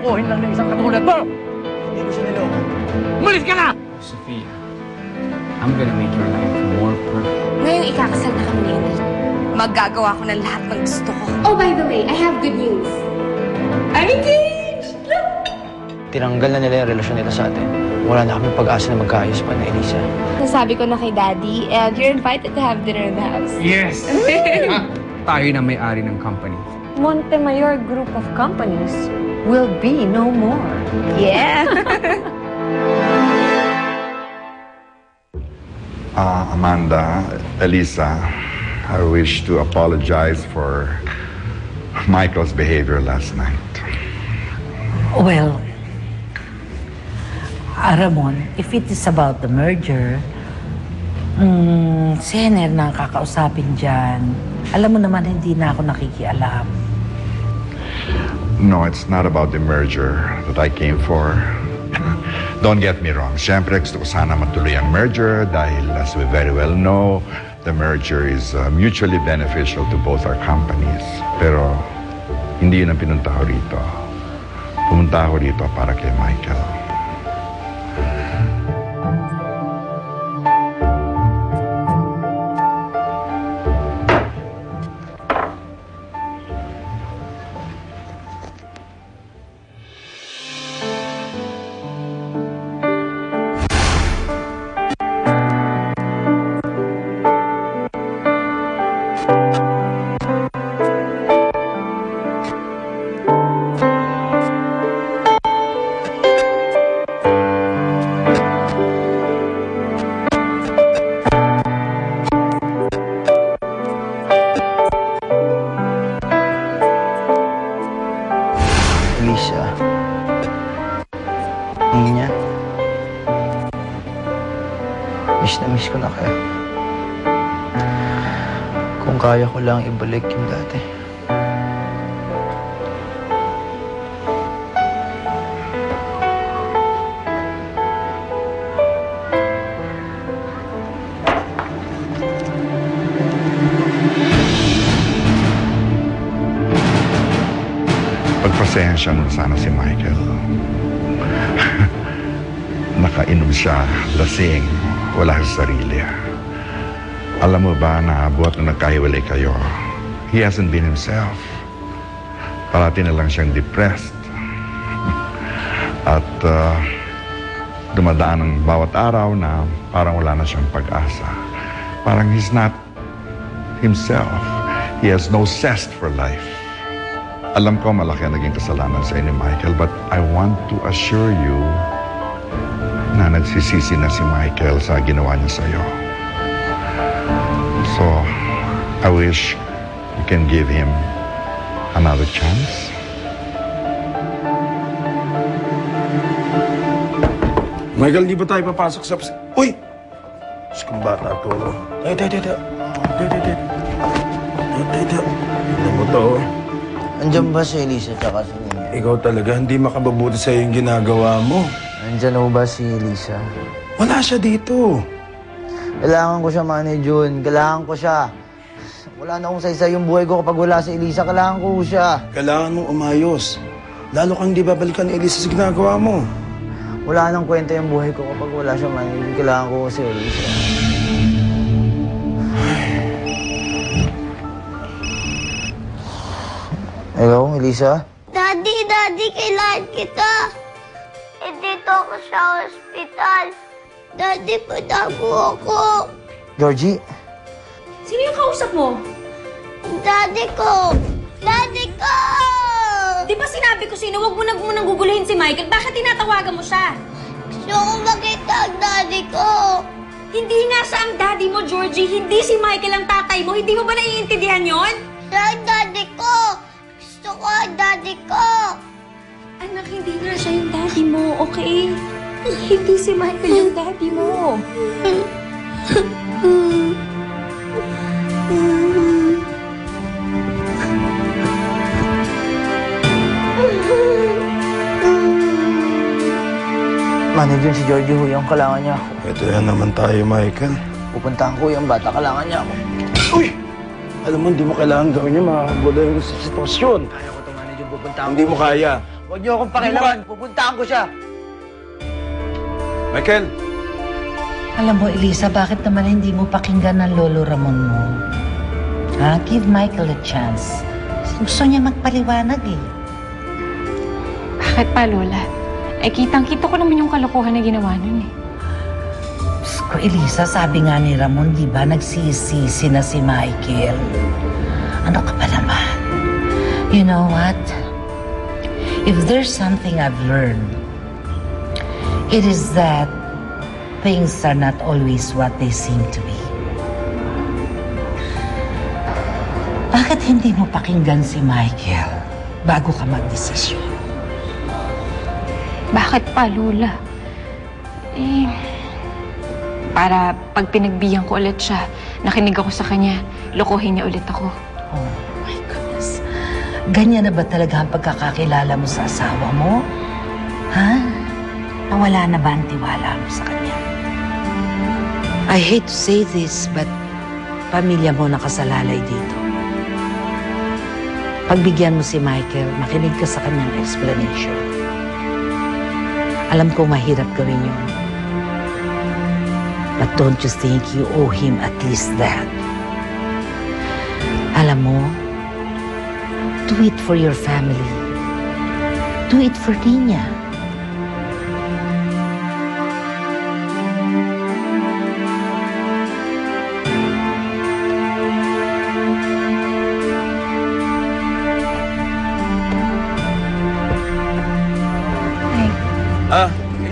lolokohin lang ng isang katulad mo! Hindi ko siya niloko. Umalis ka na! Sophia, I'm gonna make your life more perfect. Ngayong ikakasal na kami ni Enrique, maggagawa ko ng lahat ng gusto ko. Oh, by the way, I have good news. I'm engaged! Tinanggal na nila yung relasyon nila sa atin. Wala na kaming pag-asa na magkaayos pa na Elisa. Nasabi ko na kay Daddy, and you're invited to have dinner in the house. Yes! Tayo na may-ari ng company. Montemayor Group of Companies will be no more. Yeah! Amanda, Elisa, I wish to apologize for Michael's behavior last night. Well, Ramon, if it is about the merger, si Henner na ang kakausapin dyan. Alam mo naman, hindi na ako nakikialam. No, it's not about the merger that I came for. Don't get me wrong. Siyempre, gusto ko sana matuloy ang merger dahil as we very well know, the merger is mutually beneficial to both our companies. Pero hindi yun ang pinunta ko rito. Pumunta ako rito para kay Michael. Elisa. Ang niya. Miss na miss ko na kayo. Kung kaya ko lang ibalik yung dati. Pagpasensya mo sana si Michael. Nakainom siya, lasing, wala sa sarili. Alam mo ba na buhat na nagkahiwalay kayo, he hasn't been himself. Parati na lang siyang depressed. At dumadaan ng bawat araw na parang wala na siyang pag-asa. Parang he's not himself. He has no zest for life. Alam ko malaki ang naging kasalanan sa inyo, Michael, but I want to assure you na nagsisisi na si Michael sa ginawa niya sa'yo. So, I wish you can give him another chance. Michael, di ba tayo papasok sa... Uy! Diyos kong bata to. Ay, Ano mo to? Andiyan ba si Elisa tsaka si Nina? Ikaw talaga, hindi makababuti sa'yo yung ginagawa mo. Andiyan mo ba si Elisa? Wala siya dito. Kailangan ko siya, Manny June. Kailangan ko siya. Wala na akong saysay yung buhay ko kapag wala si Elisa. Kailangan ko siya. Kailangan mong umayos. Lalo kang di babalikan ni Elisa sa ginagawa mo. Wala nang kwenta yung buhay ko kapag wala siya, Manny June. Kailangan ko si Elisa. Hello, Elisa? Daddy, kailangan kita. Dito ako sa hospital. Daddy, patago ako. Georgie? Sino yung kausap mo? Daddy ko! Daddy ko! Di ba sinabi ko sino, huwag mo nang guguluhin si Michael. Bakit tinatawagan mo siya? Gusto ko makita ang daddy ko. Hindi nga siya ang daddy mo, Georgie. Hindi si Michael ang tatay mo. Hindi mo ba naiintindihan yon? Siya ang daddy ko. Gusto ko ang daddy ko. Anak, hindi nga siya yung daddy mo, okay? Hindi si Michael yung daddy mo. Manager si Georgie ho, yung kailangan niya ako. Ito yan naman tayo, Michael. Pupuntahan ko yung bata, kailangan niya ako. Uy! Alam mo, hindi mo kailangan gawin niya. Makagulo yung sitwasyon. Kaya ko ito, manager, pupuntahan Hindi mo kaya. Huwag niyo akong pakialaman. Pupuntahan ko siya. Michael! Alam mo, Elisa, bakit naman hindi mo pakinggan ng Lolo Ramon mo? Ha? Give Michael a chance. Gusto niya magpaliwanag eh. Bakit pa, Lola? Eh, kitang-kita ko naman yung kalokohan na ginawa nun eh. Diyos ko, Elisa, sabi nga ni Ramon, di ba, nagsisisi na si Michael. Ano ka pa naman? You know what? If there's something I've learned, it is that things are not always what they seem to be. Bakit hindi mo pakinggan si Michael bago ka magdesisyon? Bakit pa, Lola? Eh, para pag pinagbigyan ko ulit siya, nakinig ako sa kanya, lokohin niya ulit ako. Oh my goodness. Ganyan na ba talaga ang pagkakakilala mo sa asawa mo? Ha? Nawala na ba ang tiwala mo sa kanya? I hate to say this, but pamilya mo nakasalalay dito. Pagbigyan mo si Michael, makinig ka sa kanyang explanation. Alam ko mahirap gawin yun. But don't you think you owe him at least that? Alam mo, do it for your family. Do it for Nina.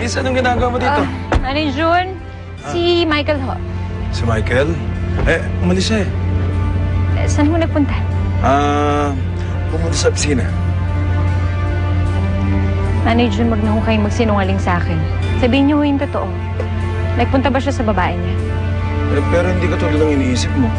Elisa, anong ginagawa mo dito? Nanay June, si Michael ho. Si Michael? Umalis siya eh. Saan mo nagpunta? Pumunta sa opisina. Nanay June, wag na ho kayong magsinungaling sa akin. Sabihin niyo ho yung totoo. Nagpunta ba siya sa babae niya? Pero hindi ka tulad ng iniisip mo.